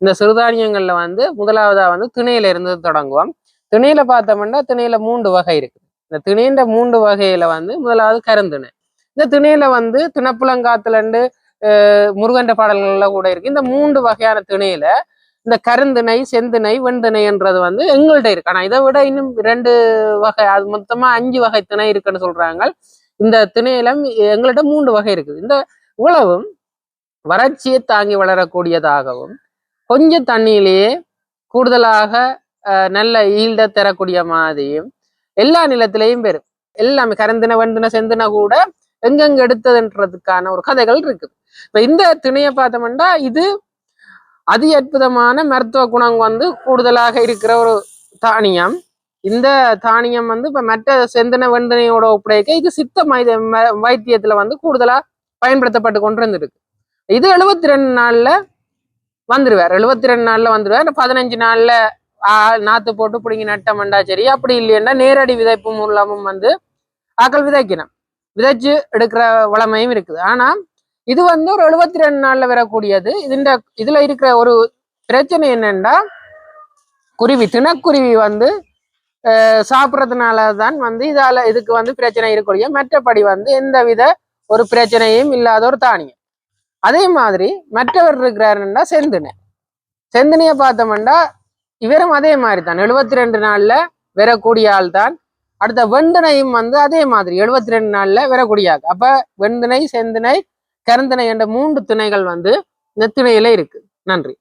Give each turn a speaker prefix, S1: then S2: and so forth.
S1: இந்த சிறுதானியங்கள்ல வந்து முதலாவதா வந்து திணையில இருந்து தொடங்குவோம். திணையில பார்த்தோம்னா திணையில 3 வகை இருக்கு. இந்த திணைன்ற 3 வகையில வந்து முதலாவது கருந்திணை. இந்த திணையில வந்து திணப்புலங்காத்துல இருந்து முருகன்ற பாடல்கள்ல கூட இருக்கு. இந்த 3 வகையான திணையில இந்த கருந்திணை, செந்திணை, வெண்திணை என்றது வந்து எங்கள்கிட்ட இருக்கு. ஆனா இதை விட இன்னும் 2 வகை, அது மொத்தமா 5 வகை திணை இருக்குன்னு சொல்றாங்க. இந்த திணையில எங்கள்கிட்ட 3 வகை இருக்குது. இந்த உழவும் வறட்சியை தாங்கி வளரக்கூடியதாகவும் கொஞ்சம் தண்ணியிலேயே கூடுதலாக நல்ல ஈல்ட தரக்கூடிய மாதிரியும் எல்லா நிலத்திலையும் பெறும். எல்லாமே கருந்தின வெண்டின செந்தின கூட எங்கெங்க எடுத்ததுன்றதுக்கான ஒரு கதைகள் இருக்குது. இப்ப இந்த திணையை பார்த்தோம்னா இது அதி அற்புதமான மருத்துவ குணம் வந்து கூடுதலாக இருக்கிற ஒரு தானியம். இந்த தானியம் வந்து இப்ப மற்ற செந்தின வெண்டினையோட ஒப்படைக்க இது சித்த வைத்தியத்துல வந்து கூடுதலா பயன்படுத்தப்பட்டு கொண்டு இருந்திருக்கு. இது 72 நாள்ல வந்துருவார். 72 நாள்ல வந்துருவார். 15 நாள்ல நாத்து போட்டு பிடிங்கி நட்டமண்டா சரி. அப்படி இல்லைன்னா நேரடி விதைப்பு மூலமும் வந்து ஆக்கள் விதைக்கணும். விதைச்சு எடுக்கிற வளமையும் இருக்குது. ஆனா இது வந்து ஒரு 72 நாள்ல வரக்கூடியது. இதுல இருக்கிற ஒரு பிரச்சனை என்னன்னா, குருவி தினக்குருவி வந்து சாப்பிட்றதுனாலதான் வந்து இதுக்கு வந்து பிரச்சனை இருக்கக்கூடிய, மற்றபடி வந்து எந்தவித ஒரு பிரச்சனையும் இல்லாத ஒரு தானியம். அதே மாதிரி மற்றவர் இருக்கிறாருன்னா செந்தினையை பார்த்தோம்னா இவரும் அதே மாதிரி தான் 72 நாள்ல வரக்கூடிய ஆள் தான். அடுத்த வெண்டினையும் வந்து அதே மாதிரி 72 நாள்ல வரக்கூடிய ஆள். அப்ப வெண்டினை, செந்தினை, கருந்திணை என்ற 3 திணைகள் வந்து இந்த திணையில இருக்கு. நன்றி.